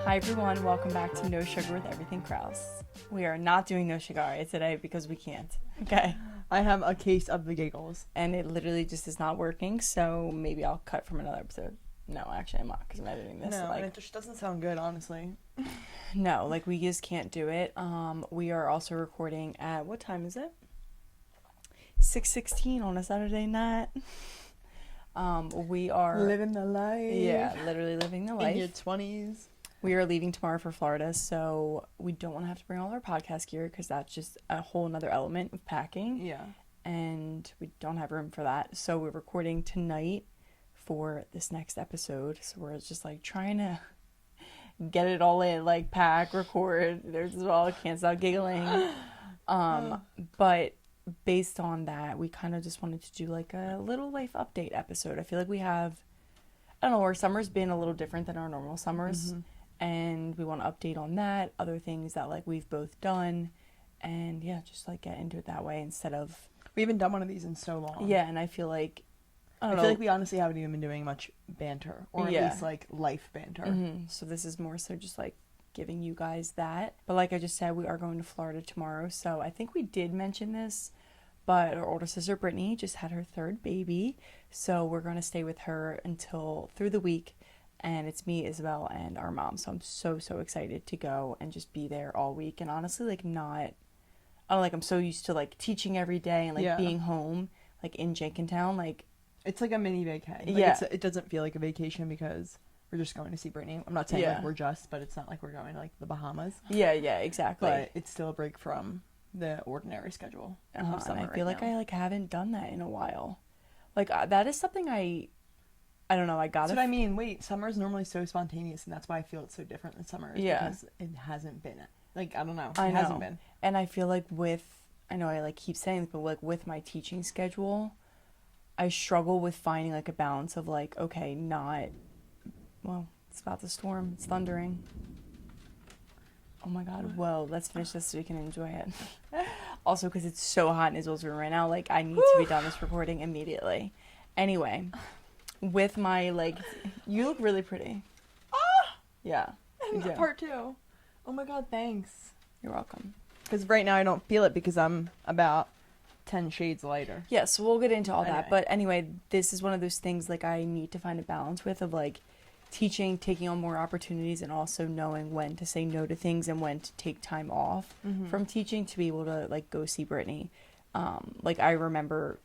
Hi everyone, welcome back to No Sugar with Everything Krause. We are not doing No Sugar today because we can't. Okay. I have a case of the giggles. And it literally just is not working, so maybe I'll cut from another episode. No, actually I'm not because I'm editing this. No, and it just doesn't sound good, honestly. No, we just can't do it. We are also recording at, what time is it? 6:16 on a Saturday night. We are living the life. Yeah, literally living the life. In your 20s. We are leaving tomorrow for Florida, so we don't want to have to bring all our podcast gear because that's just a whole nother element of packing. Yeah. And we don't have room for that. So we're recording tonight for this next episode. So we're just trying to get it all in, pack, record. There's as well, can't stop giggling. But based on that, we kind of just wanted to do a little life update episode. I feel like we have, I don't know, our summer's been a little different than our normal summers. Mm-hmm. And we want to update on that, other things that we've both done, and yeah, just get into it that way instead of... We haven't done one of these in so long. Yeah, and I feel like, I feel like we honestly haven't even been doing much banter, or at least life banter. Mm-hmm. So this is more so just giving you guys that. But like I just said, we are going to Florida tomorrow, so I think we did mention this, but our older sister Brittany just had her third baby, so we're going to stay with her through the week. And it's me, Isabelle, and our mom. So I'm so excited to go and just be there all week. And honestly, I'm so used to teaching every day and being home, in Jenkintown. It's like a mini vacay. It doesn't feel like a vacation because we're just going to see Brittany. I'm not saying we're just, but it's not like we're going to the Bahamas. Yeah, exactly. But it's still a break from the ordinary schedule of summer. And I feel I haven't done that in a while. That is something I don't know, That's what I mean. Wait, summer is normally so spontaneous, and that's why I feel it's so different than summer. Because it hasn't been. I don't know. It hasn't been. And I feel I know I keep saying this, but with my teaching schedule, I struggle with finding a balance of okay, well, it's about to storm. It's thundering. Oh my God. Whoa, let's finish this so we can enjoy it. Also, because it's so hot in Israel's room right now, I need to be done this recording immediately. Anyway. With my, you look really pretty. Ah! Yeah. Part 2. Oh my God, thanks. You're welcome. Because right now I don't feel it because I'm about 10 shades lighter. Yeah, so we'll get into all that. But anyway, this is one of those things, I need to find a balance with of, teaching, taking on more opportunities, and also knowing when to say no to things and when to take time off from teaching to be able to, go see Brittany. I remember...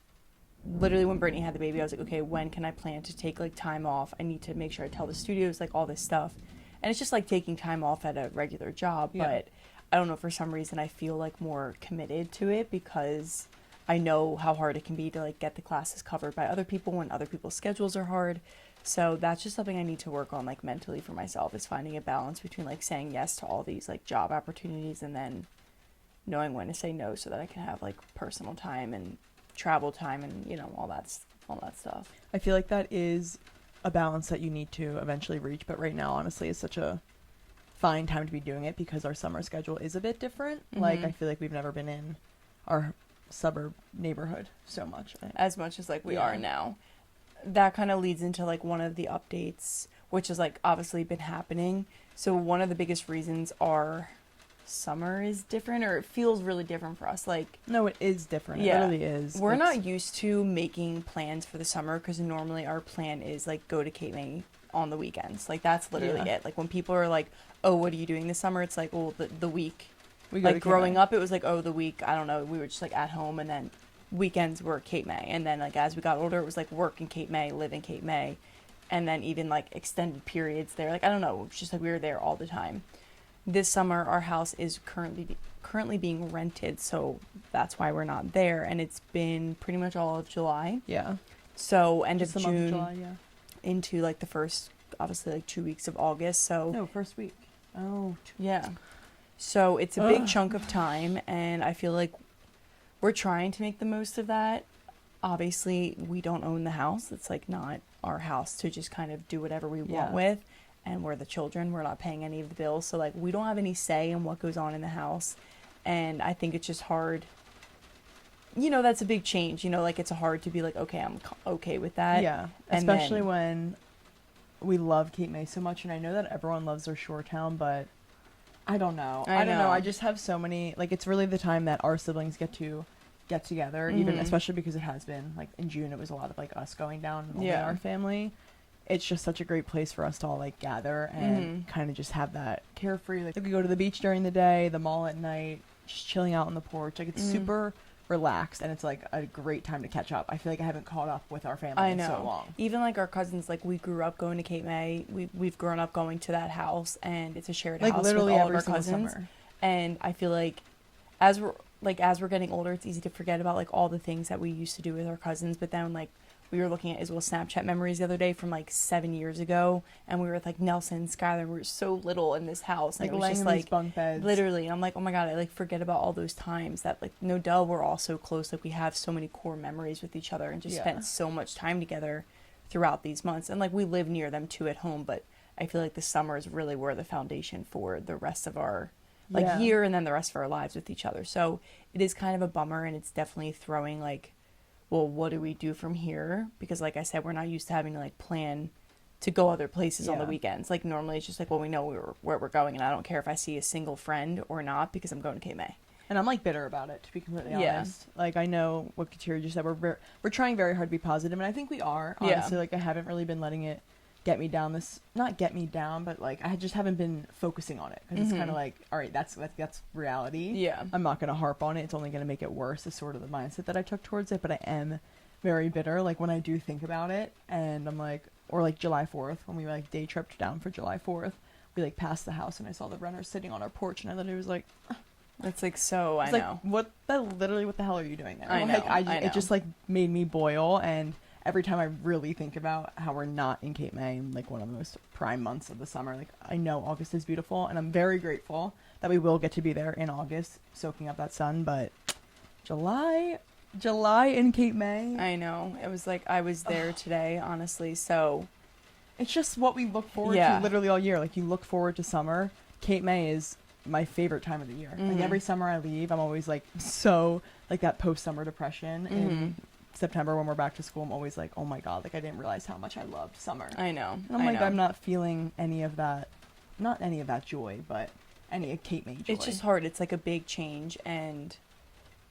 literally when Brittany had the baby, I was okay, when can I plan to take time off? I need to make sure I tell the studios all this stuff. And it's just taking time off at a regular job, but I don't know, for some reason I feel more committed to it because I know how hard it can be to get the classes covered by other people when other people's schedules are hard. So that's just something I need to work on mentally for myself, is finding a balance between saying yes to all these job opportunities and then knowing when to say no so that I can have personal time and travel time and all that stuff. I feel like that is a balance that you need to eventually reach, but right now honestly is such a fine time to be doing it because our summer schedule is a bit different. I feel like we've never been in our suburb neighborhood so much as we are now. That kind of leads into one of the updates, which has obviously been happening. So one of the biggest reasons are summer is different, or it feels really different for us. No, it is different. It really is. We're not used to making plans for the summer because normally our plan is go to Cape May on the weekends. That's literally it. When people are oh, what are you doing this summer? It's well, the week. We go growing up, it was oh, the week, I don't know, we were just at home, and then weekends were Cape May, and then as we got older, it was work in Cape May, live in Cape May, and then even extended periods there. I don't know, it's just we were there all the time. This summer, our house is currently being rented, so that's why we're not there, and it's been pretty much all of July. Yeah. So end just of June, July, into the first, obviously 2 weeks of August. So no, first week. Oh. Yeah. So it's a big chunk of time, and I feel we're trying to make the most of that. Obviously, we don't own the house. It's not our house to just kind of do whatever we want with. And we're the children. We're not paying any of the bills. So, we don't have any say in what goes on in the house. And I think it's just hard. That's a big change. It's hard to be okay, I'm okay with that. Yeah. Especially when we love Cape May so much, and I know that everyone loves their shore town, but I don't know. I don't know. know. I just have so many, like, it's really the time that our siblings get together, even especially because it has been, like, in June, it was a lot of, like, us going down and only our family. It's just such a great place for us to all, like, gather and kind of just have that carefree, like, we go to the beach during the day, the mall at night, just chilling out on the porch. Like, it's super relaxed, and it's, like, a great time to catch up. I feel like I haven't caught up with our family in so long. Even, like, our cousins, like, we grew up going to Cape May. We've grown up going to that house, and it's a shared like, house literally with all every of our cousins. summer. And I feel like as we're getting older, it's easy to forget about, like, all the things that we used to do with our cousins. But then, like, we were looking at Isabel's Snapchat memories the other day from, like, 7 years ago, and we were with, like, Nelson and Skylar, and we were so little in this house, and Like, it was laying just in like these bunk beds. literally, and I'm like, oh my god, I, like, forget about all those times that, like, no duh, we're all so close, like, we have so many core memories with each other and just spent so much time together throughout these months. And, like, we live near them too at home, but I feel like the summers really were the foundation for the rest of our year, and then the rest of our lives with each other. So it is kind of a bummer, and it's definitely throwing, like, well, what do we do from here? Because, like I said, we're not used to having to, like, plan to go other places on the weekends. Like, normally it's just like, well, we know where we're going, and I don't care if I see a single friend or not, because I'm going to Cape May. And I'm, like, bitter about it, to be completely honest. Like, I know what Kateri just said. We're trying very hard to be positive, and I think we are, honestly. Like, I haven't really been letting it not get me down, but, like, I just haven't been focusing on it, because it's kind of like, all right, that's reality. I'm not going to harp on it. It's only going to make it worse, is sort of the mindset that I took towards it. But I am very bitter, like, when I do think about it, and I'm like, or, like, July 4th, when we, like, day tripped down for July 4th, we, like, passed the house, and I saw the runners sitting on our porch, and I literally was like, that's, like, so, I know. Like, literally, what the hell are you doing there? I know, I know. It just, like, made me boil, and every time I really think about how we're not in Cape May, in, like, one of the most prime months of the summer, like, I know August is beautiful, and I'm very grateful that we will get to be there in August, soaking up that sun, but July in Cape May. I know. It was like, I was there today, honestly, so. It's just what we look forward to literally all year. Like, you look forward to summer. Cape May is my favorite time of the year. Like, every summer I leave, I'm always, like, so, like, that post-summer depression, and September when we're back to school, I'm always like, oh my god, like, I didn't realize how much I loved summer. I know. And I'm like, I'm not feeling any of that, not any of that joy, but any Cape May joy. It's just hard. It's like a big change, and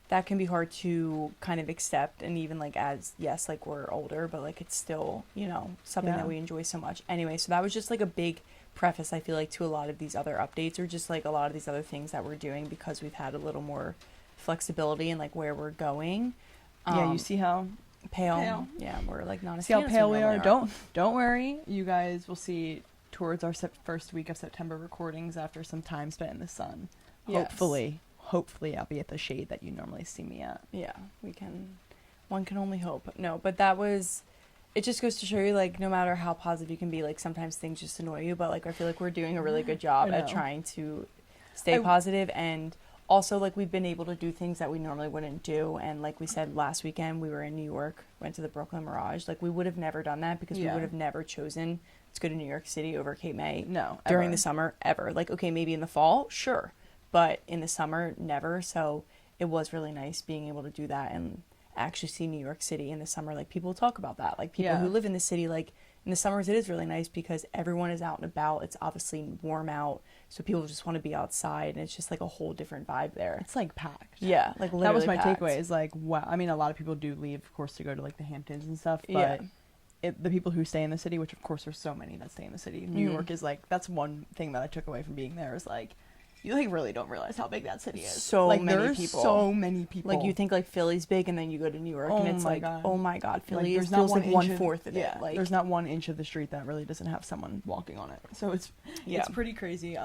that can be hard to kind of accept. And even, like, as, yes, like, we're older, but, like, it's still, you know, something that we enjoy so much. Anyway, so that was just, like, a big preface, I feel like, to a lot of these other updates, or just, like, a lot of these other things that we're doing, because we've had a little more flexibility in, like, where we're going. You see how pale. Yeah, we're, like, not as see how pale we are. Don't worry, you guys will see towards our first week of September recordings after some time spent in the sun. Hopefully I'll be at the shade that you normally see me at. Yeah, one can only hope. No, but that was, it just goes to show you, like, no matter how positive you can be, like, sometimes things just annoy you, but, like, I feel like we're doing a really good job at trying to stay positive. And also, like, we've been able to do things that we normally wouldn't do. And like we said, last weekend we were in New York, went to the Brooklyn Mirage. Like, we would have never done that, because we would have never chosen to go to New York City over Cape May. No, during the summer, ever. Like, okay, maybe in the fall, sure, but in the summer, never. So it was really nice being able to do that and actually see New York City in the summer. Like, people talk about that. Like, people who live in the city, like, in the summers it is really nice because everyone is out and about. It's obviously warm out, so people just want to be outside, and it's just, like, a whole different vibe there. It's, like, packed. Yeah, like, literally that was my packed. takeaway, is, like, wow. I mean, a lot of people do leave, of course, to go to, like, the Hamptons and stuff, but the people who stay in the city, which of course there's so many that stay in the city, New York is, like, that's one thing that I took away from being there, is, like, you, like, really don't realize how big that city is. So like, many people. So many people. Like, you think, like, Philly's big, and then you go to New York, and it's like, oh my god, Philly like, feels like 1/4 of it. Like, there's not 1 inch of the street that really doesn't have someone walking on it. So it's pretty crazy.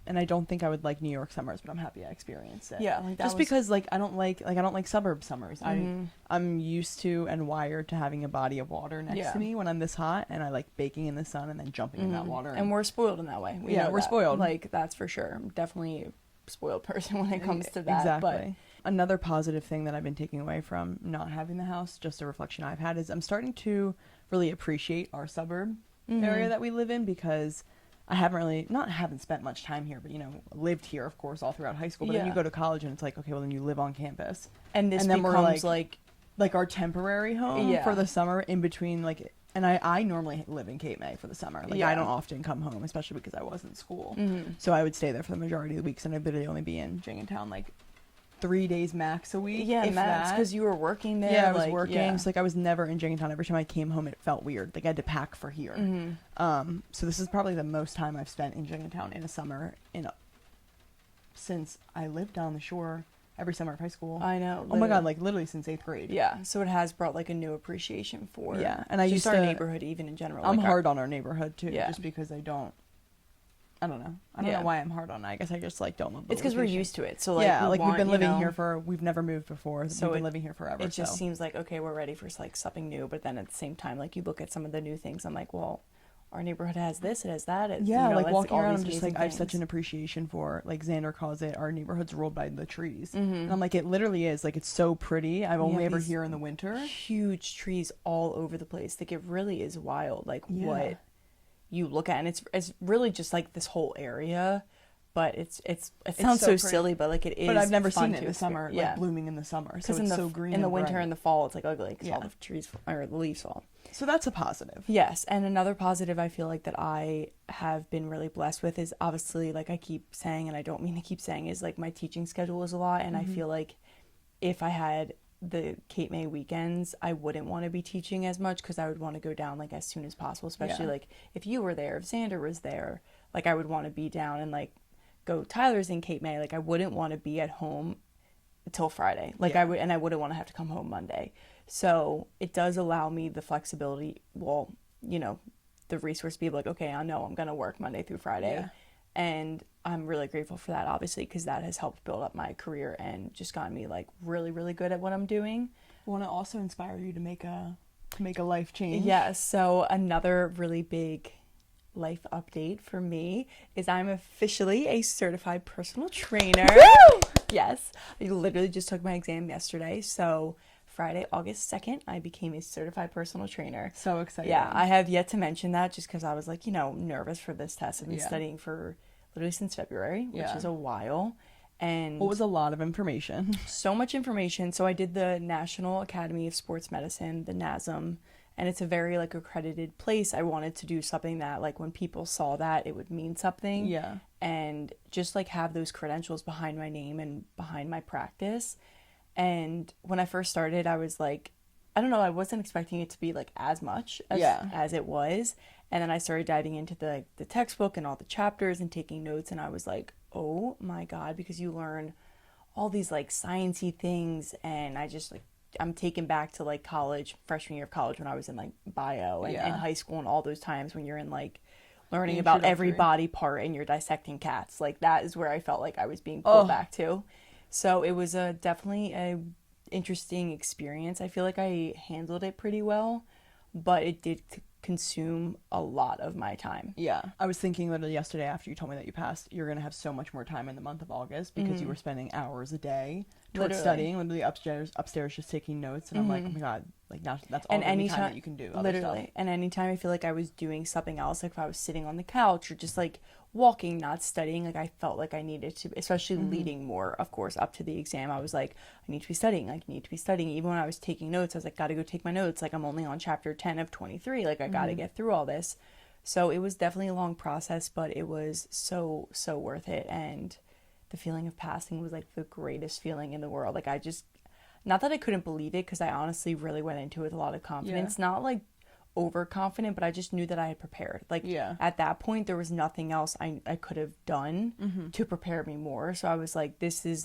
And I don't think I would like New York summers, but I'm happy I experienced it. Yeah, like, that just because, like, I don't like suburb summers. I'm used to and wired to having a body of water next to me when I'm this hot, and I like baking in the sun and then jumping in that water. And we're spoiled in that way. We're spoiled. Like, that's for sure. I'm definitely a spoiled person when it comes to that. Exactly. But another positive thing that I've been taking away from not having the house, just a reflection I've had, is I'm starting to really appreciate our suburb area that we live in, because I haven't spent much time here, but, you know, lived here, of course, all throughout high school. But then you go to college, and it's like, okay, well, then you live on campus. And this then becomes, we're like our temporary home for the summer, in between, like, And I normally live in Cape May for the summer. Like, Yeah. I don't often come home, especially because I was in school. Mm-hmm. So I would stay there for the majority of the weeks, and I'd literally only be in Jenkintown, like, 3 days max a week. Yeah, if max, that. because you were working there. Yeah, I was like, working. Yeah. So, like, I was never in Jenkintown. Every time I came home, it felt weird. Like, I had to pack for here. Mm-hmm. So this is probably the most time I've spent in Jenkintown in a summer since I lived down the shore every summer of high school. I know. Oh my God, like literally since 8th grade. Yeah, so it has brought like a new appreciation for and I just used our to, neighborhood even in general. I'm like hard on our neighborhood too, Yeah. just because I don't know. I don't Yeah. know why I'm hard on it. I guess I just like don't love the It's because we're location. used to it. So like yeah, we like want, we've been you living know, here we've never moved before. So we've been living here forever. It just so. seems like okay, we're ready for like something new. But then at the same time, like you look at some of the new things, I'm like, well, our neighborhood has this, it has that. It, Yeah, you know, like that's, walking all around, these I'm just amazing like I have such things. an appreciation for, like Xander calls it, our neighborhood's ruled by the trees. Mm-hmm. And I'm like, it literally is. Like, it's so pretty. I've only have ever these here in the winter. huge trees all over the place. Like it really is wild. Like Yeah. what you look at, and it's really just like this whole area. But it sounds so so pretty. silly, but like it is. But I've never fun seen it to in the summer, experience. like blooming in the summer. So Because it's in the so green in the and winter bright. and the fall, it's like ugly because all Yeah. the trees or the leaves fall. So that's a positive. Yes, and another positive I feel like that I have been really blessed with is obviously, like I keep saying, and I don't mean to keep saying, is like my teaching schedule is a lot, and I feel like if I had the Cape May weekends, I wouldn't want to be teaching as much because I would want to go down like as soon as possible, especially Yeah. like if you were there, if Xander was there, like I would want to be down and like go. Tyler's in Cape May, like I wouldn't want to be at home until Friday, like Yeah. I wouldn't want to have to come home Monday. So it does allow me the flexibility, well, you know, the resource to be like, okay, I know I'm going to work Monday through Friday. Yeah. And I'm really grateful for that, obviously, because that has helped build up my career and just gotten me like really, really good at what I'm doing. I want to also inspire you to make a life change. Yeah. So another really big life update for me is I'm officially a certified personal trainer. Yes. I literally just took my exam yesterday. So Friday, August 2nd, I became a certified personal trainer. So exciting. Yeah, I have yet to mention that just because I was like, you know, nervous for this test. I've been Yeah. studying for literally since February, which Yeah. is a while. And What was a lot of information. so much information. So I did the National Academy of Sports Medicine, the NASM, and it's a very like accredited place. I wanted to do something that like when people saw that it would mean something. Yeah. And just like have those credentials behind my name and behind my practice. And when I first started, I was like, I don't know, I wasn't expecting it to be like as much as it was. And then I started diving into the textbook and all the chapters and taking notes, and I was like, oh my God, because you learn all these like sciencey things, and I just like I'm taken back to like college, freshman year of college when I was in like bio and high school and all those times when you're in like learning about every body part and you're dissecting cats. Like that is where I felt like I was being pulled back to. So it was definitely a interesting experience. I feel like I handled it pretty well, but it did consume a lot of my time. Yeah. I was thinking literally yesterday after you told me that you passed, you're going to have so much more time in the month of August because you were spending hours a day towards studying, literally upstairs just taking notes. And I'm like, oh my God, like now that's all the time that you can do. Literally. Stuff. And anytime I feel like I was doing something else, like if I was sitting on the couch or just like walking, not studying, like I felt like I needed to, especially leading more, of course, up to the exam. I was like, I need to be studying. Even when I was taking notes, I was like, gotta go take my notes. Like I'm only on chapter 10 of 23. Like I gotta get through all this. So it was definitely a long process, but it was so worth it. And the feeling of passing was like the greatest feeling in the world. Like I just, not that I couldn't believe it, because I honestly really went into it with a lot of confidence. Not like overconfident, but I just knew that I had prepared. Like at that point there was nothing else I could have done to prepare me more. So I was like,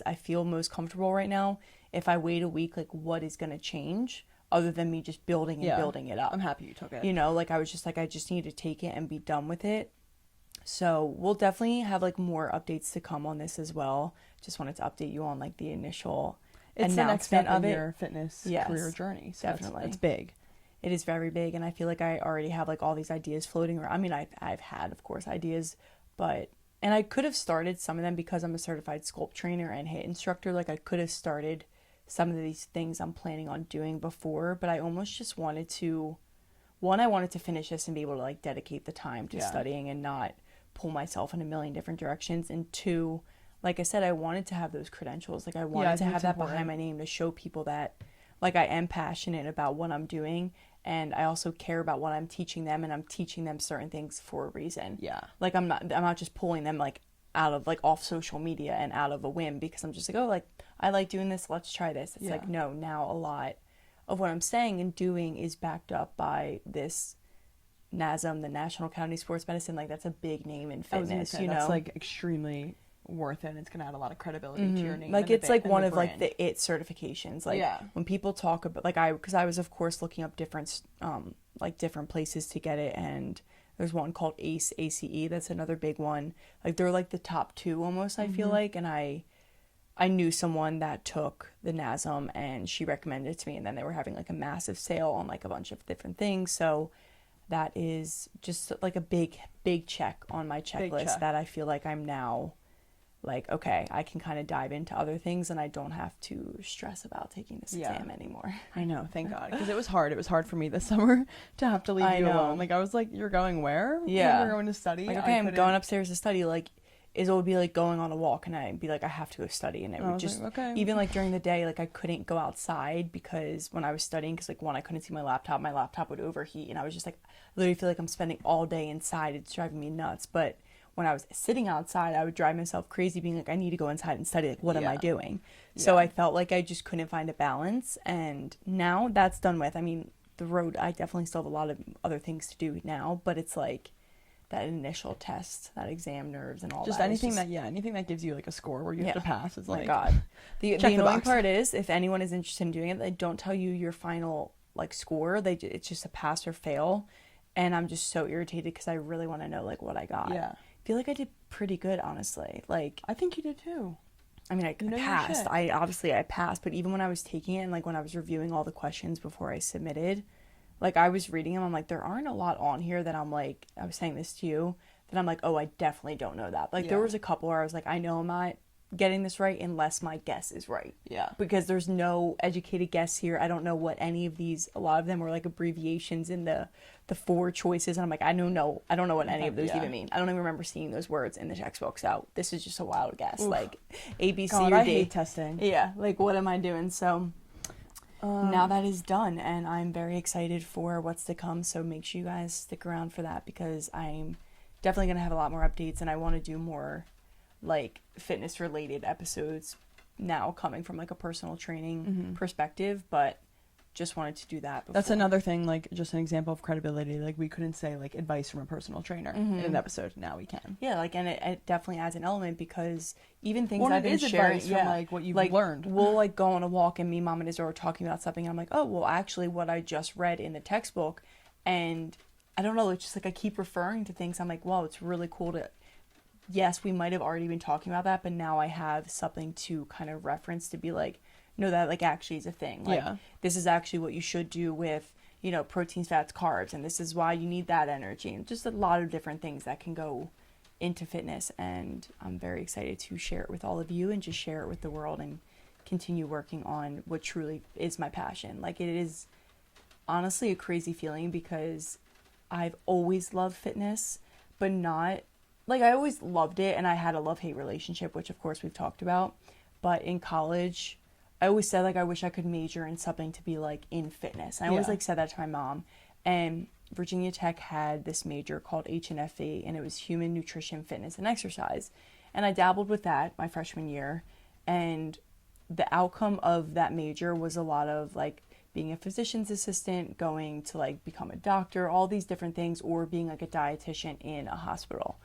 I feel most comfortable right now. If I wait a week, like what is going to change other than me just building it up? I'm happy you took it. You know, like I was just like, I just need to take it and be done with it. So we'll definitely have like more updates to come on this as well. Just wanted to update you on like the initial it's announcement the next step of in it. your fitness career journey. So definitely. That's big. It is very big, and I feel like I already have like all these ideas floating around. I mean, I've had, of course, ideas, and I could have started some of them because I'm a certified sculpt trainer and HIIT instructor. Like I could have started some of these things I'm planning on doing before, but I almost just wanted to, I wanted to finish this and be able to like dedicate the time to studying and not pull myself in a million different directions. And two, like I said, I wanted to have those credentials. Like I wanted to have that behind my name to show people that like I am passionate about what I'm doing and I also care about what I'm teaching them, and I'm teaching them certain things for a reason. Yeah. Like I'm not just pulling them like out of like off social media and out of a whim because I'm just like, oh, like I like doing this, let's try this. It's like, no, now a lot of what I'm saying and doing is backed up by this NASM, the National Academy of Sports Medicine. Like that's a big name in fitness, you know. That's like extremely worth it, and it's gonna add a lot of credibility to your name. Like it's like one of like the IT certifications. Like when people talk about like because I was of course looking up different like different places to get it, and there's one called ACE, that's another big one. Like they're like the top two almost, I feel like, and I knew someone that took the NASM and she recommended it to me, and then they were having like a massive sale on like a bunch of different things. So that is just like a big check on my checklist that I feel like I'm now like, okay, I can kind of dive into other things and I don't have to stress about taking this exam anymore. I know, thank God, because it was hard. It was hard for me this summer to have to leave you alone. Like I was like, you're going where? Yeah. You're going to study? Like, okay, I'm going upstairs to study. Like Izzo would be like going on a walk and I'd be like, I have to go study. And it would just, like, okay. Even like during the day, like I couldn't go outside because when I was studying, because like one, I couldn't see my laptop would overheat. And I was just like, I literally feel like I'm spending all day inside. It's driving me nuts. But when I was sitting outside, I would drive myself crazy being like, I need to go inside and study. Like, what am I doing? So I felt like I just couldn't find a balance. And now that's done with. I mean, the road, I definitely still have a lot of other things to do now, but it's like that initial test, that exam nerves and all just that. Anything that gives you like a score where you have to pass is like, my God. The annoying box. part is if anyone is interested in doing it, they don't tell you your final like score. It's just a pass or fail. And I'm just so irritated because I really want to know like what I got. Yeah. I feel like I did pretty good, honestly. Like I think you did too. I mean, I passed. I passed, but even when I was taking it and like when I was reviewing all the questions before I submitted, like I was reading them, I'm like, there aren't a lot on here that I'm like, I was saying this to you, that I'm like, oh, I definitely don't know that. Like there was a couple where I was like, I know I'm not getting this right unless my guess is right. Yeah. Because there's no educated guess here. I don't know what any of these, a lot of them were like abbreviations in the 4 choices. And I'm like, I don't know what any of those even mean. I don't even remember seeing those words in the textbook. So this is just a wild guess. Oof. Like A, B, C, or D. I hate testing. Yeah. Like what am I doing? So now that is done and I'm very excited for what's to come. So make sure you guys stick around for that because I'm definitely going to have a lot more updates and I want to do more like fitness related episodes now coming from like a personal training perspective, but just wanted to do that before. That's another thing, like just an example of credibility. Like we couldn't say like advice from a personal trainer in an episode. Now we can. Yeah, like and it definitely adds an element because even things I've been sharing from like what you've learned. We'll like go on a walk and me, Mom, and Izzo are talking about something and I'm like, oh well actually what I just read in the textbook, and I don't know, it's just like I keep referring to things. I'm like, wow, it's really cool to, yes, we might have already been talking about that, but now I have something to kind of reference to be like, no, that like actually is a thing. Like this is actually what you should do with, you know, proteins, fats, carbs, and this is why you need that energy, and just a lot of different things that can go into fitness. And I'm very excited to share it with all of you and just share it with the world and continue working on what truly is my passion. Like it is honestly a crazy feeling because I've always loved fitness, but not like I always loved it and I had a love-hate relationship, which of course we've talked about. But in college, I always said like I wish I could major in something to be like in fitness. I always like said that to my mom. And Virginia Tech had this major called HNFE, and it was Human Nutrition, Fitness, and Exercise. And I dabbled with that my freshman year, and the outcome of that major was a lot of like being a physician's assistant, going to like become a doctor, all these different things, or being like a dietitian in a hospital.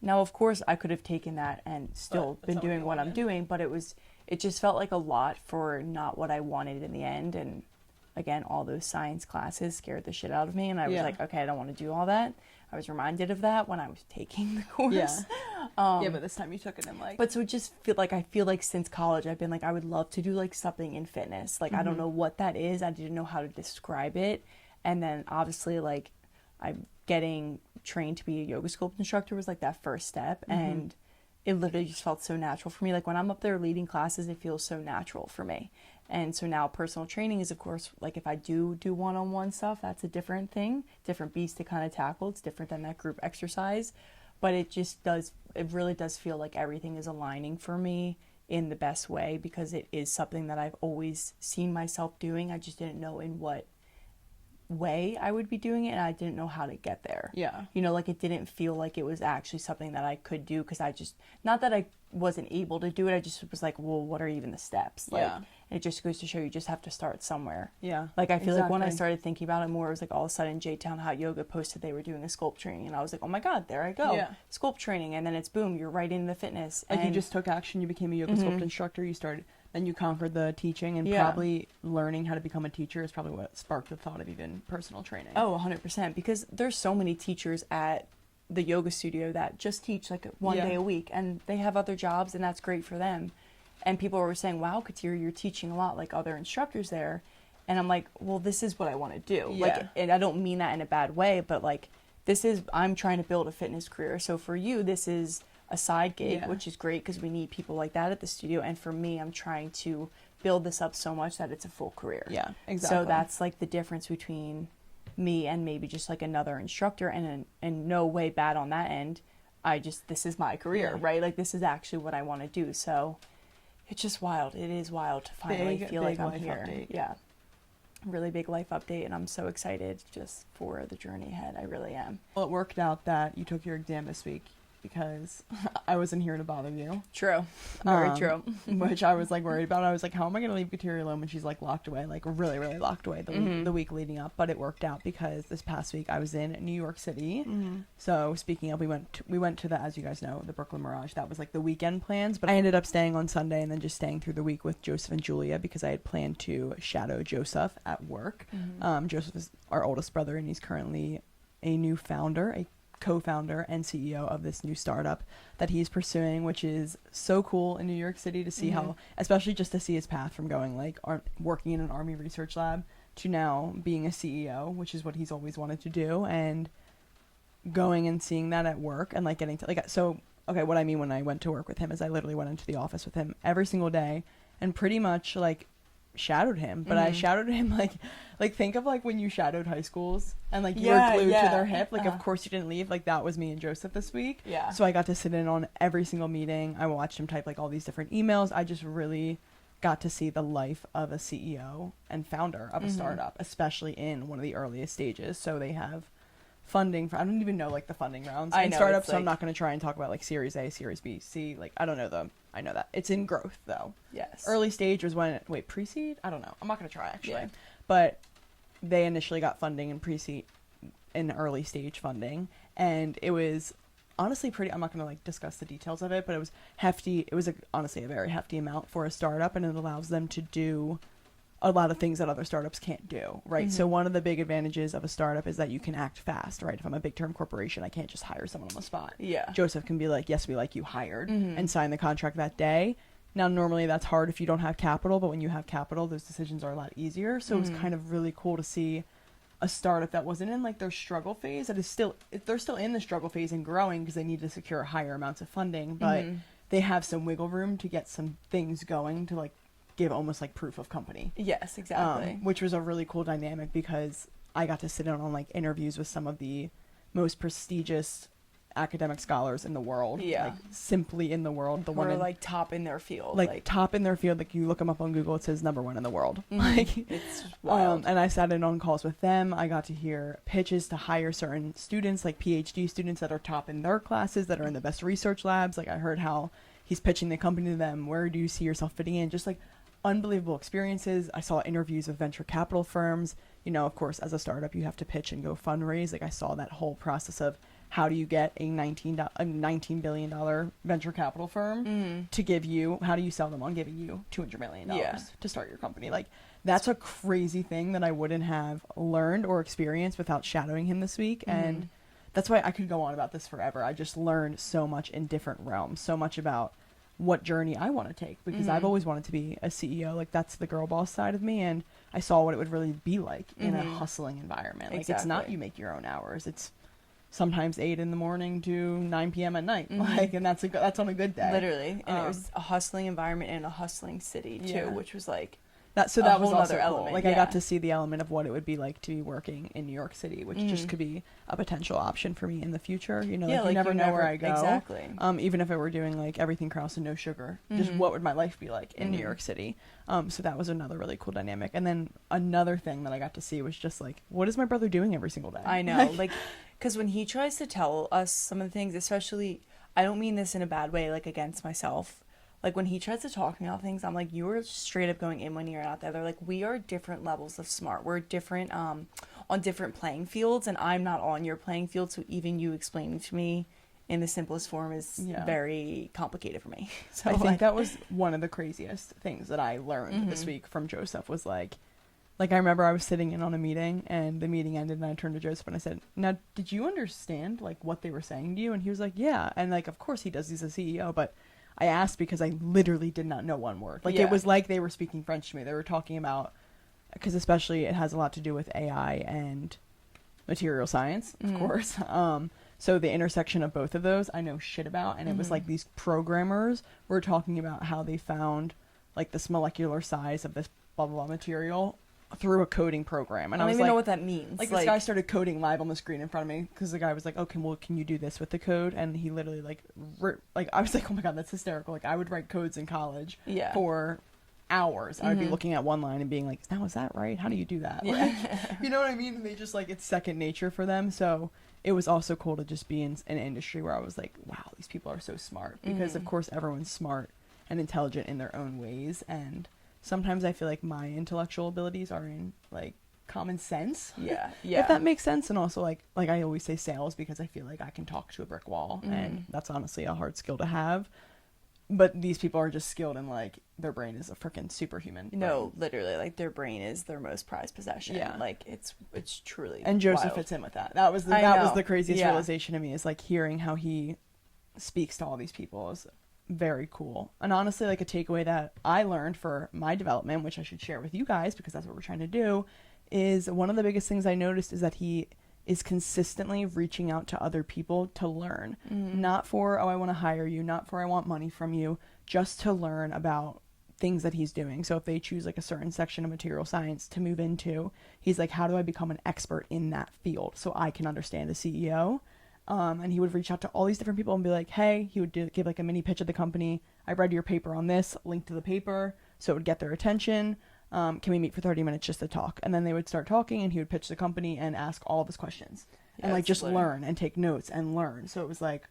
Now, of course, I could have taken that and still been doing what I'm doing, but it just felt like a lot for not what I wanted in the end. And again, all those science classes scared the shit out of me, and I was like, okay, I don't want to do all that. I was reminded of that when I was taking the course. Yeah. But this time you took it in like... But so it just I feel like since college, I've been like, I would love to do like something in fitness. Like, I don't know what that is. I didn't know how to describe it. And then obviously like I'm getting trained to be a yoga sculpt instructor was like that first step. And it literally just felt so natural for me. Like when I'm up there leading classes, it feels so natural for me. And so now personal training is, of course, like if I do one-on-one stuff, that's a different thing, different beast to kind of tackle. It's different than that group exercise, but it really does feel like everything is aligning for me in the best way because it is something that I've always seen myself doing. I just didn't know in what way I would be doing it, and I didn't know how to get there. Yeah. You know, like, it didn't feel like it was actually something that I could do, because I just, not that I wasn't able to do it, I just was like, well, what are even the steps? Like, Yeah. it just goes to show you just have to start somewhere. Yeah. Like, I feel like when I exactly. started thinking about it more, it was like all of a sudden J-Town Hot Yoga posted they were doing a sculpt training, and I was like, oh my god, there I go. Yeah. Sculpt training, and then it's boom, you're right into fitness. Like, and you just took action, you became a yoga sculpt instructor, you started, then you conquered the teaching, and Yeah. probably learning how to become a teacher is probably what sparked the thought of even personal training. Oh, 100%, because there's so many teachers at the yoga studio that just teach like one Yeah. day a week, and they have other jobs, and that's great for them. And people were saying, wow, Kateri, you're teaching a lot like other instructors there. And I'm like, well, this is what I want to do. Yeah. Like, and I don't mean that in a bad way, but like, I'm trying to build a fitness career. So for you, this is a side gig, Yeah. which is great because we need people like that at the studio. And for me, I'm trying to build this up so much that it's a full career. Yeah, exactly. So that's like the difference between me and maybe just like another instructor, and no way bad on that end. This is my career, Yeah. right? Like, this is actually what I want to do. So it's just wild. It is wild to finally feel like I'm life here. update. Yeah. Really big life update, and I'm so excited just for the journey ahead. I really am. Well, it worked out that you took your exam this week because I wasn't here to bother you. True. Very Um, true. Which I was like worried about. I was like, how am I going to leave Kateri alone when she's like locked away, like really, really locked away the week leading up? But it worked out because this past week I was in New York City. So speaking of, we went to the, as you guys know, the Brooklyn Mirage. That was like the weekend plans, but I ended up staying on Sunday and then just staying through the week with Joseph and Julia because I had planned to shadow Joseph at work. Joseph is our oldest brother, and he's currently a co-founder and CEO of this new startup that he's pursuing, which is so cool in New York City to see how, especially just to see his path from going like working in an Army research lab to now being a CEO, which is what he's always wanted to do, and going and seeing that at work and like getting to like, so okay, what I mean when I went to work with him is I literally went into the office with him every single day and pretty much like shadowed him, but I shadowed him like think of like when you shadowed high schools and like you were glued to their hip, like of course you didn't leave, like that was me and Joseph this week. Yeah. So I got to sit in on every single meeting. I watched him type like all these different emails. I just really got to see the life of a CEO and founder of a startup, especially in one of the earliest stages. So they have funding for, I don't even know like the funding rounds in startups, so I'm not going to try and talk about like Series A, Series B, C, like I don't know them. I know that it's in growth though. Yes. Early stage was when pre-seed? I don't know. I'm not going to try actually. Yeah. But they initially got funding in pre-seed, in early stage funding, and it was honestly pretty, I'm not going to like discuss the details of it, but it was hefty. It was honestly a very hefty amount for a startup, and it allows them to do a lot of things that other startups can't do, right? So one of the big advantages of a startup is that you can act fast, right? If I'm a big term corporation, I can't just hire someone on the spot. Yeah. Joseph can be like, yes, we like you, hired, and sign the contract that day. Now, normally that's hard if you don't have capital, but when you have capital, those decisions are a lot easier. So it was kind of really cool to see a startup that wasn't in like their struggle phase, that is still, they're still in the struggle phase and growing because they need to secure higher amounts of funding, but they have some wiggle room to get some things going to like give almost like proof of company. Yes, exactly. Which was a really cool dynamic because I got to sit in on like interviews with some of the most prestigious academic scholars in the world. Yeah. Like simply in the world. The one Or in, like top in their field. like top in their field. Like you look them up on Google, it says #1 in the world. Like it's wild. and I sat in on calls with them. I got to hear pitches to hire certain students, like PhD students that are top in their classes, that are in the best research labs. Like I heard how he's pitching the company to them. Where do you see yourself fitting in? Just like unbelievable experiences. I saw interviews with venture capital firms. You know, of course, as a startup, you have to pitch and go fundraise. Like I saw that whole process of how do you get a $19 billion venture capital firm to give you, how do you sell them on giving you $200 million to start your company? Like that's a crazy thing that I wouldn't have learned or experienced without shadowing him this week. And that's why I could go on about this forever. I just learned so much in different realms, so much about what journey I want to take, because I've always wanted to be a CEO. Like that's the girl boss side of me, and I saw what it would really be like in a hustling environment. Like it's not you make your own hours. It's sometimes 8 a.m. to 9 p.m. at night. Like, and that's on a good day. Literally. And it was a hustling environment in a hustling city too, which was like that a was whole also nother cool. element. Like Yeah. I got to see the element of what it would be like to be working in New York City, which just could be a potential option for me in the future. You know, Yeah, like you never know where I go. Exactly. Even if I were doing like everything Krause and no sugar, just what would my life be like in New York City? So that was another really cool dynamic. And then another thing that I got to see was just like, what is my brother doing every single day? I know, like, because when he tries to tell us some of the things, especially, I don't mean this in a bad way, like against myself. Like when he tries to talk to me about things, I'm like, you are straight up going in when you're out there. They're like, we are different levels of smart. We're different, on different playing fields, and I'm not on your playing field. So even you explaining to me in the simplest form is very complicated for me. So I think that was one of the craziest things that I learned this week from Joseph was like I remember I was sitting in on a meeting and the meeting ended and I turned to Joseph and I said, now, did you understand like what they were saying to you? And he was like, yeah. And like, of course he does. He's a CEO, but I asked because I literally did not know one word. Like it was like they were speaking French to me. They were talking about, because especially it has a lot to do with AI and material science, of course. So the intersection of both of those I know shit about. And it was like these programmers were talking about how they found like this molecular size of this blah, blah, blah material through a coding program. And I don't was even like, know what that means. Like this guy started coding live on the screen in front of me because the guy was like, okay, well, can you do this with the code? And he literally like I was like, oh my God, that's hysterical. Like I would write codes in college for hours. I would be looking at one line and being like, now is that right? How do you do that? Yeah. Like, you know what I mean? And they just like, it's second nature for them. So it was also cool to just be in an industry where I was like, wow, these people are so smart because of course everyone's smart and intelligent in their own ways. And sometimes I feel like my intellectual abilities are in like common sense. Yeah. If that makes sense. And also like I always say sales because I feel like I can talk to a brick wall and that's honestly a hard skill to have. But these people are just skilled in like their brain is a freaking superhuman. No, literally, like their brain is their most prized possession. Yeah. Like it's truly. And Joseph wild. fits in with that. That was the craziest realization to me is like hearing how he speaks to all these people is very cool. And honestly, like a takeaway that I learned for my development, which I should share with you guys because that's what we're trying to do, is one of the biggest things I noticed is that he is consistently reaching out to other people to learn. Not for, oh, I want to hire you, not for I want money from you, just to learn about things that he's doing. So if they choose like a certain section of material science to move into, he's like, how do I become an expert in that field so I can understand the CEO? And he would reach out to all these different people and be like, hey, he would give like a mini pitch of the company. I read your paper on this, link to the paper. So it would get their attention. Can we meet for 30 minutes just to talk? And then they would start talking and he would pitch the company and ask all of his questions and like just learn and take notes and learn. So it was like,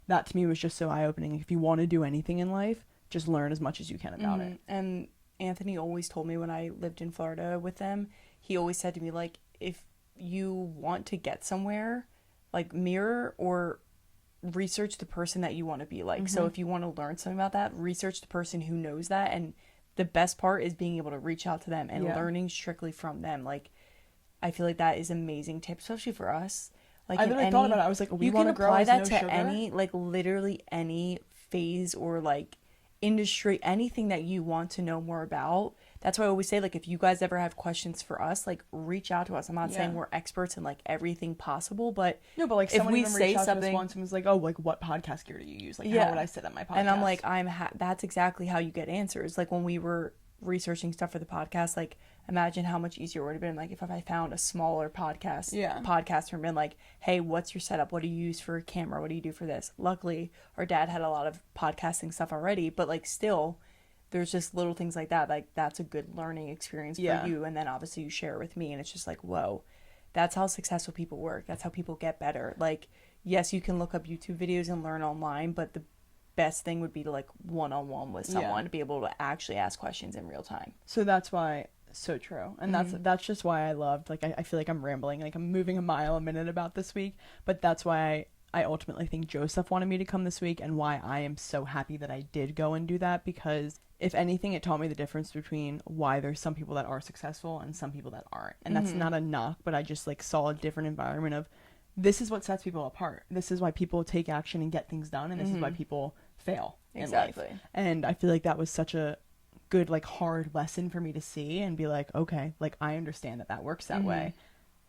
that to me was just so eye-opening. If you want to do anything in life, just learn as much as you can about it. And Anthony always told me when I lived in Florida with them, he always said to me, like, if you want to get somewhere, like mirror or research the person that you want to be like. So if you want to learn something about that, research the person who knows that. And the best part is being able to reach out to them and learning strictly from them. Like, I feel like that is amazing tip, especially for us. Like, I literally thought about it. I was like, we want to grow apply that no to sugar? any, like, literally any phase or like industry, anything that you want to know more about. That's why I always say, like, if you guys ever have questions for us, like, reach out to us. I'm not saying we're experts in like everything possible, but no, but like if someone we even say reached out something, to us once and was like, oh, like what podcast gear do you use? Like, how would I sit at my podcast? And I'm like, that's exactly how you get answers. Like when we were researching stuff for the podcast, like imagine how much easier it would have been like if I found a smaller podcaster and been like, hey, what's your setup? What do you use for a camera? What do you do for this? Luckily our dad had a lot of podcasting stuff already, but like still there's just little things like that, like that's a good learning experience for you, and then obviously you share it with me and it's just like, whoa, that's how successful people work. That's how people get better. Like, yes, you can look up YouTube videos and learn online, but the best thing would be to like one-on-one with someone to be able to actually ask questions in real time. So that's why, so true. And that's just why I loved, like, I feel like I'm rambling, like I'm moving a mile a minute about this week, but that's why I ultimately think Joseph wanted me to come this week and why I am so happy that I did go and do that, because if anything, it taught me the difference between why there's some people that are successful and some people that aren't. And that's not a knock, but I just like saw a different environment of this is what sets people apart. This is why people take action and get things done. And this is why people fail in life. And I feel like that was such a good, like, hard lesson for me to see and be like, okay, like, I understand that works that way.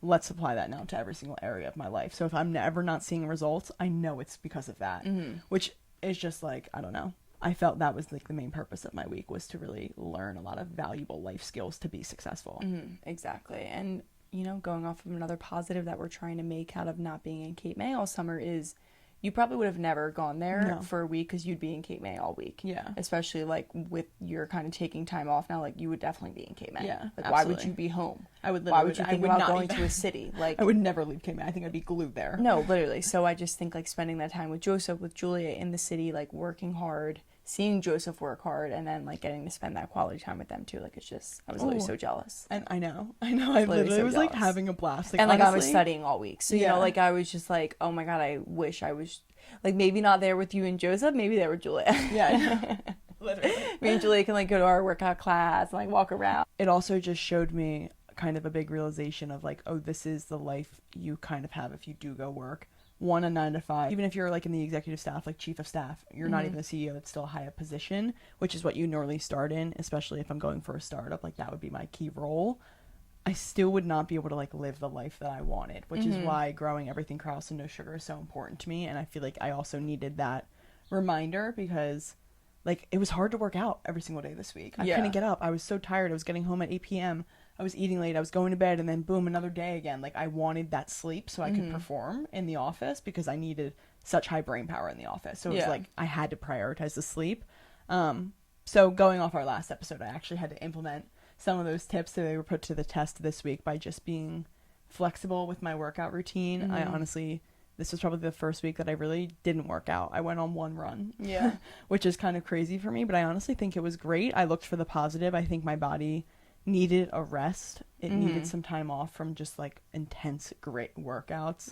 Let's apply that now to every single area of my life. So if I'm ever not seeing results, I know it's because of that, which is just like, I don't know. I felt that was like the main purpose of my week, was to really learn a lot of valuable life skills to be successful. Exactly. And, you know, going off of another positive that we're trying to make out of not being in Cape May all summer is you probably would have never gone there for a week because you'd be in Cape May all week. Yeah. Especially, like, with your kind of taking time off now, like, you would definitely be in Cape May. Yeah, like, why would you be home? I would Why literally, would you think about going to a city? Like, I would never leave Cape May. I think I'd be glued there. No, literally. So I just think, like, spending that time with Joseph, with Julia in the city, like, working hard, seeing Joseph work hard, and then, like, getting to spend that quality time with them, too. Like, it's just, I was literally so jealous. And I know. I literally was, like, having a blast. Like, and, like, honestly, I was studying all week. So, you know, like, I was just like, oh, my God, I wish I was, like, maybe not there with you and Joseph. Maybe there with Julia. Yeah, literally. Me and Julia can, like, go to our workout class and, like, walk around. It also just showed me kind of a big realization of, like, oh, this is the life you kind of have if you do go work. 1, a 9 to 5. Even if you're, like, in the executive staff, like chief of staff, you're not even a CEO. It's still a high up position, which is what you normally start in, especially if I'm going for a startup. Like, that would be my key role. I still would not be able to, like, live the life that I wanted, which is why growing everything Krause and no sugar is so important to me. And I feel like I also needed that reminder because, like, it was hard to work out every single day this week. I couldn't get up. I was so tired. I was getting home at 8 p.m. I was eating late. I was going to bed, and then boom, another day again. Like, I wanted that sleep so I could perform in the office because I needed such high brain power in the office. So it was like I had to prioritize the sleep. So going off our last episode, I actually had to implement some of those tips that they were put to the test this week by just being flexible with my workout routine. I honestly, this was probably the first week that I really didn't work out. I went on one run, which is kind of crazy for me, but I honestly think it was great. I looked for the positive. I think my body needed a rest. It needed some time off from just, like, intense great workouts.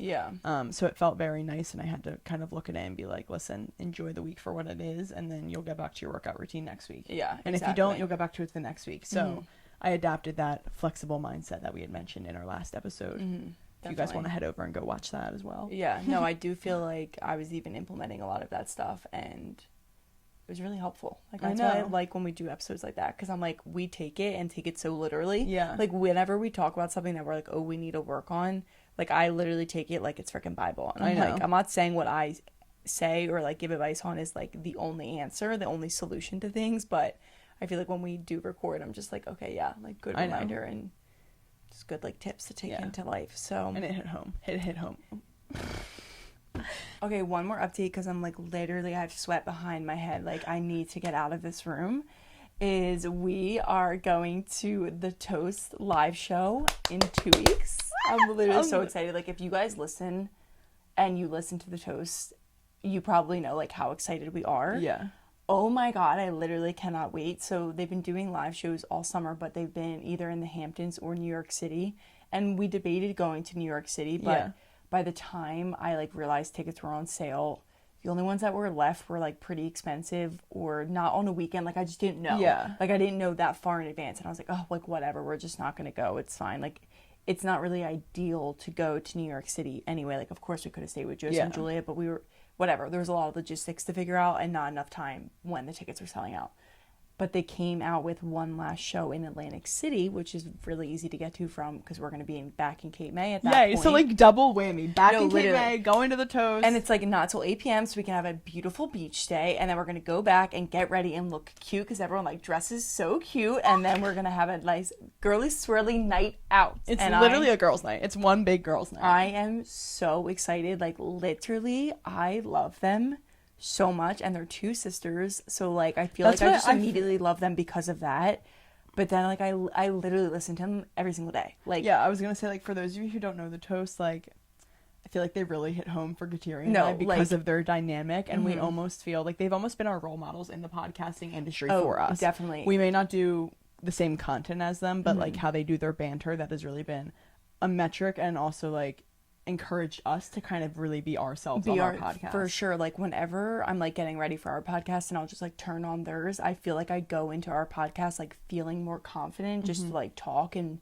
So it felt very nice, and I had to kind of look at it and be like, listen, enjoy the week for what it is, and then you'll get back to your workout routine next week. And if you don't, you'll get back to it the next week. So I adapted that flexible mindset that we had mentioned in our last episode. If you guys want to head over and go watch that as well. No, I do feel like I was even implementing a lot of that stuff, and it was really helpful. Like, that's why I like when we do episodes like that, because I'm like, we take it so literally. Like, whenever we talk about something that we're like, oh, we need to work on, like, I literally take it like it's freaking Bible. And I'm like, I'm not saying what I say or, like, give advice on is, like, the only answer, the only solution to things, but I feel like when we do record, I'm just like, okay, like, good reminder and just good, like, tips to take into life. So, and it hit home. It hit home. Okay, one more update, because I'm, like, literally I have sweat behind my head. Like, I need to get out of this room. Is we are going to the Toast live show in 2 weeks. I'm literally so excited. Like, if you guys listen and you listen to the Toast, you probably know, like, how excited we are. Oh my God, I literally cannot wait. So they've been doing live shows all summer, but they've been either in the Hamptons or New York City. And we debated going to New York City, but by the time I, like, realized tickets were on sale, the only ones that were left were, like, pretty expensive or not on a weekend. Like, I just didn't know. Like, I didn't know that far in advance. And I was like, oh, like, whatever. We're just not going to go. It's fine. Like, it's not really ideal to go to New York City anyway. Like, of course we could have stayed with Joseph and Julia, but we were, whatever. There was a lot of logistics to figure out and not enough time when the tickets were selling out. But they came out with one last show in Atlantic City, which is really easy to get to from, because we're going to be back in Cape May at that point. So, like, double whammy. Back in Cape May, going to the Toast. And it's, like, not till 8 p.m., so we can have a beautiful beach day. And then we're going to go back and get ready and look cute, because everyone, like, dresses so cute. And then we're going to have a nice girly, swirly night out. It's literally a girls' night. It's one big girls' night. I am so excited. Like, literally, I love them so much, and they're two sisters, so, like, I feel like I just immediately love them because of that. But then, like, I literally listen to them every single day. Like, I was gonna say, like, for those of you who don't know the Toast, like, I feel like they really hit home for Kateri and I because of their dynamic, and we almost feel like they've almost been our role models in the podcasting industry for us. Definitely. We may not do the same content as them, but like how they do their banter, that has really been a metric, and also, like, encouraged us to kind of really be ourselves on our podcast. For sure. Like, whenever I'm, like, getting ready for our podcast and I'll just, like, turn on theirs, I feel like I go into our podcast, like, feeling more confident just to, like, talk and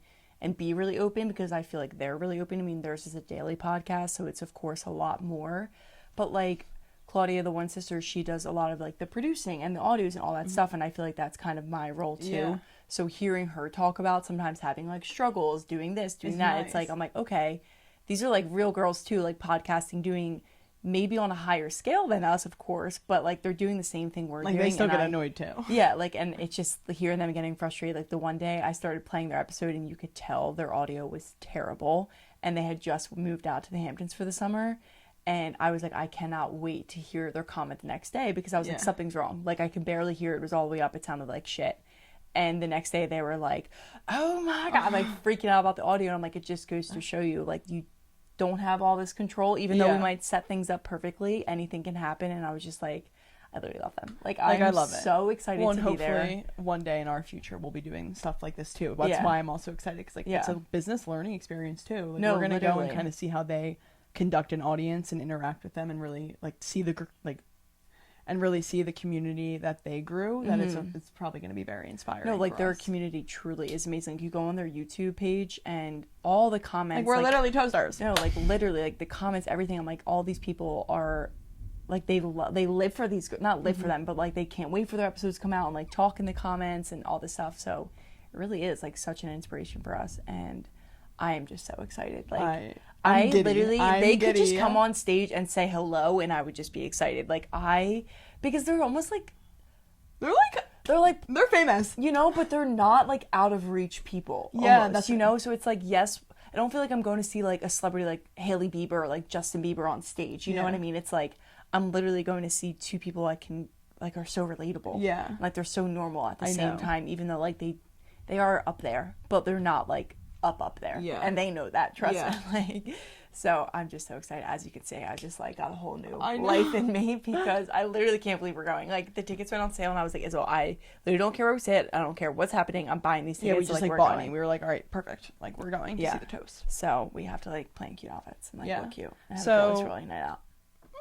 be really open, because I feel like they're really open. I mean, theirs is a daily podcast, so it's, of course, a lot more. But, like, Claudia, the one sister, she does a lot of, like, the producing and the audios and all that stuff, and I feel like that's kind of my role too. So hearing her talk about sometimes having, like, struggles, doing this, doing that, it's like, I'm like, okay, these are, like, real girls too, like, podcasting, doing maybe on a higher scale than us, of course, but like they're doing the same thing we're like doing. they still get annoyed too. Yeah, like, and it's just hearing them getting frustrated. Like the one day I started playing their episode and you could tell their audio was terrible, and they had just moved out to the Hamptons for the summer, and I was like, I cannot wait to hear their comment the next day, because I was like, something's wrong. Like I could barely hear it. It was all the way up. It sounded like shit. And the next day they were like, oh my God, I'm like freaking out about the audio. And I'm like, it just goes to show you, like, you don't have all this control. Even though we might set things up perfectly, anything can happen. And I was just like, I literally love them. Like I love it. So excited to be there. Hopefully one day in our future we'll be doing stuff like this too. That's why I'm also excited, because like it's a business learning experience too. Like, we're gonna go and kind of see how they conduct an audience and interact with them, and really like see the community that they grew. That it's probably going to be very inspiring. No, like their community truly is amazing. You go on their YouTube page and all the comments, like we're literally toasters. No, like literally, like the comments, everything. I'm like, all these people are like, they live for these, not live for them, but like they can't wait for their episodes to come out and like talk in the comments and all this stuff. So it really is like such an inspiration for us, and I am just so excited. Like they could just come on stage and say hello, and I would just be excited. Like because they're almost like they're famous, you know, but they're not like out of reach people. Yeah, almost, you know. So it's like, yes, I don't feel like I'm going to see like a celebrity like Hailey Bieber or like Justin Bieber on stage. You know what I mean? It's like I'm literally going to see two people I can like are so relatable. Yeah, like they're so normal at the same time, even though like they are up there, but they're not like up there. Yeah, and they know that. Trust me. Like, so I'm just so excited. As you can see, I just like got a whole new life in me, because I literally can't believe we're going. Like the tickets went on sale, and I was like, Isabel, I literally don't care where we sit. I don't care what's happening. I'm buying these tickets. Yeah, we just like bought any. We were like, all right, perfect. Like we're going to see the toast. So we have to like plan cute outfits and like look cute. And have a really night out.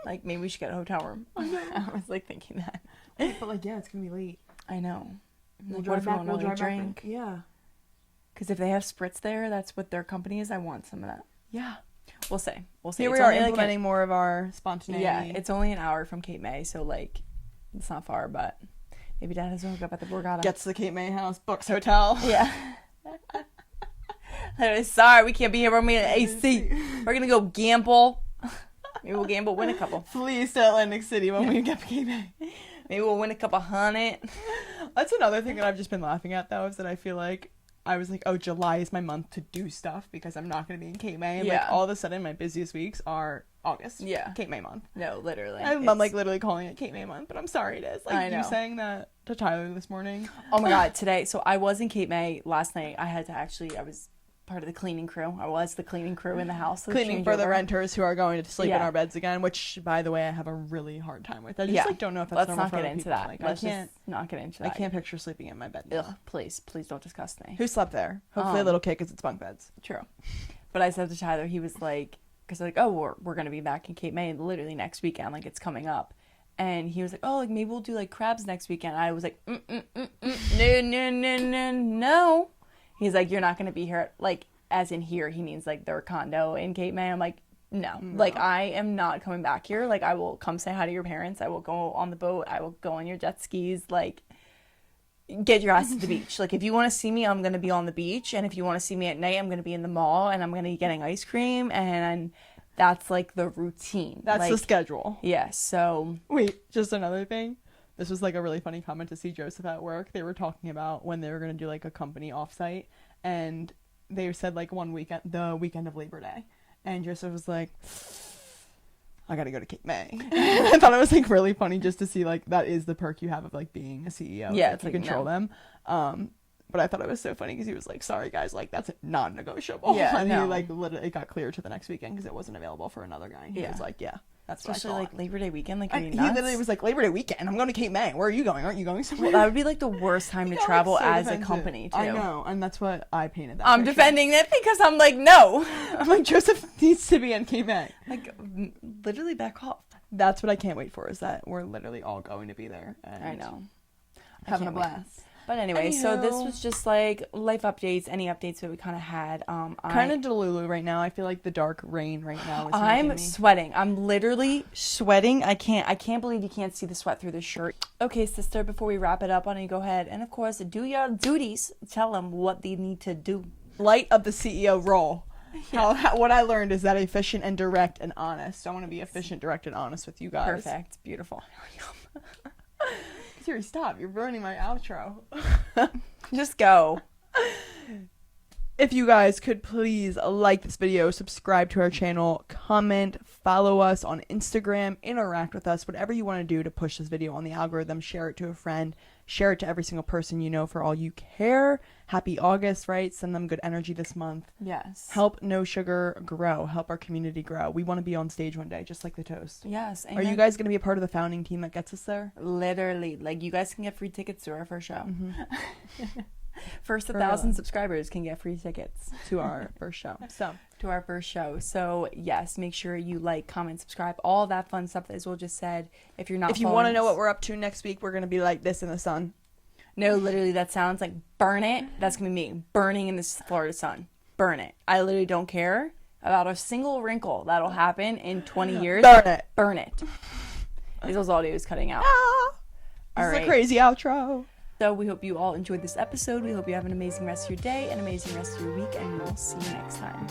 Like maybe we should get a hotel room. I was like thinking that. But like, yeah, it's gonna be late. I know. We'll drive back. We'll drive drink. Back. Yeah. Because if they have spritz there, that's what their company is. I want some of that. Yeah. We'll see. Here we are implementing more of our spontaneity. Yeah, it's only an hour from Cape May, so like it's not far, but maybe Dad has to hook up at the Borgata. Gets to the Cape May house, books hotel. Yeah. Sorry, we can't be here. We're meeting at AC. We're gonna go gamble. Maybe we'll gamble, win a couple. Flees to Atlantic City when we get to Cape May. Maybe we'll win a couple $100. That's another thing that I've just been laughing at, though, is that I feel like I was like, oh, July is my month to do stuff because I'm not going to be in Cape May. And like all of a sudden, my busiest weeks are August. Yeah. Cape May month. No, literally. I'm like literally calling it Cape May month, but I'm sorry it is. Like I know. You saying that to Tyler this morning. Oh my God, today. So I was in Cape May last night. I was part of the cleaning crew. I was the cleaning crew in the house. Cleaning for the renters who are going to sleep in our beds again, which, by the way, I have a really hard time with. I just like don't know if that's normal for other people. Like, Let's not get into that. I can't picture sleeping in my bed. Ugh, please don't disgust me. Who slept there? Hopefully a little kid, because it's bunk beds. True. But I said to Tyler, he was like, because like, oh, we're going to be back in Cape May literally next weekend. Like, it's coming up. And he was like, oh, like maybe we'll do like crabs next weekend. I was like, no. He's like, you're not going to be here. Like, as in here, he means like their condo in Cape May. I'm like, no. Like, I am not coming back here. Like, I will come say hi to your parents. I will go on the boat. I will go on your jet skis. Like, get your ass to the beach. Like, if you want to see me, I'm going to be on the beach. And if you want to see me at night, I'm going to be in the mall. And I'm going to be getting ice cream. And that's like the routine. That's like, the schedule. Yeah, so. Wait, just another thing. This was like a really funny comment to see Joseph at work. They were talking about when they were going to do like a company offsite. And they said like the weekend of Labor Day, and Joseph was like, I gotta go to Cape May. I thought it was like really funny just to see like that is the perk you have of like being a CEO. Yeah, like, you control them. But I thought it was so funny because he was like, sorry guys, like that's non-negotiable. Yeah, and he like literally got cleared to the next weekend because it wasn't available for another guy. He was like, yeah. That's especially like Labor Day weekend. Like, he literally was like, Labor Day weekend, I'm going to Cape May. Where are you going? Aren't you going somewhere? Well, that would be like the worst time to travel as a company too. I know, and that's what I painted that I'm picture. Defending it because I'm like, no. I'm like, Joseph needs to be in Cape May. Like, literally back off. That's what I can't wait for, is that we're literally all going to be there. And I know. Having a blast. But anyway, so this was just like life updates, any updates that we kind of had. Kind of Delulu right now. I feel like the dark rain right now is I'm sweating. I'm literally sweating. I can't believe you can't see the sweat through this shirt. Okay, sister, before we wrap it up, why don't you go ahead and, of course, do your duties. Tell them what they need to do. Light of the CEO role. What I learned is that efficient and direct and honest. I want to be efficient, direct, and honest with you guys. Perfect. Beautiful. Siri, stop. You're ruining my outro. Just go. If you guys could please like this video, subscribe to our channel, comment, follow us on Instagram, interact with us, whatever you want to do to push this video on the algorithm, share it to a friend, share it to every single person you know for all you care. Happy August, right? Send them good energy this month. Yes. Help No Sugar grow. Help our community grow. We want to be on stage one day, just like the Toast. Yes. Amen. Are you guys going to be a part of the founding team that gets us there? Literally. Like, you guys can get free tickets to our first show. Mm-hmm. First 1,000 subscribers can get free tickets to our first show. So yes, make sure you like, comment, subscribe, all that fun stuff that Isabelle just said. If you're not, if you want to know what we're up to next week, we're gonna be like this in the sun. No, literally, that sounds like burn it. That's gonna be me burning in this Florida sun. Burn it. I literally don't care about a single wrinkle that'll happen in 20 years. Burn it. Burn it. Isobelle's audio is cutting out. This is a crazy outro. So we hope you all enjoyed this episode. We hope you have an amazing rest of your day, an amazing rest of your week, and we will see you next time.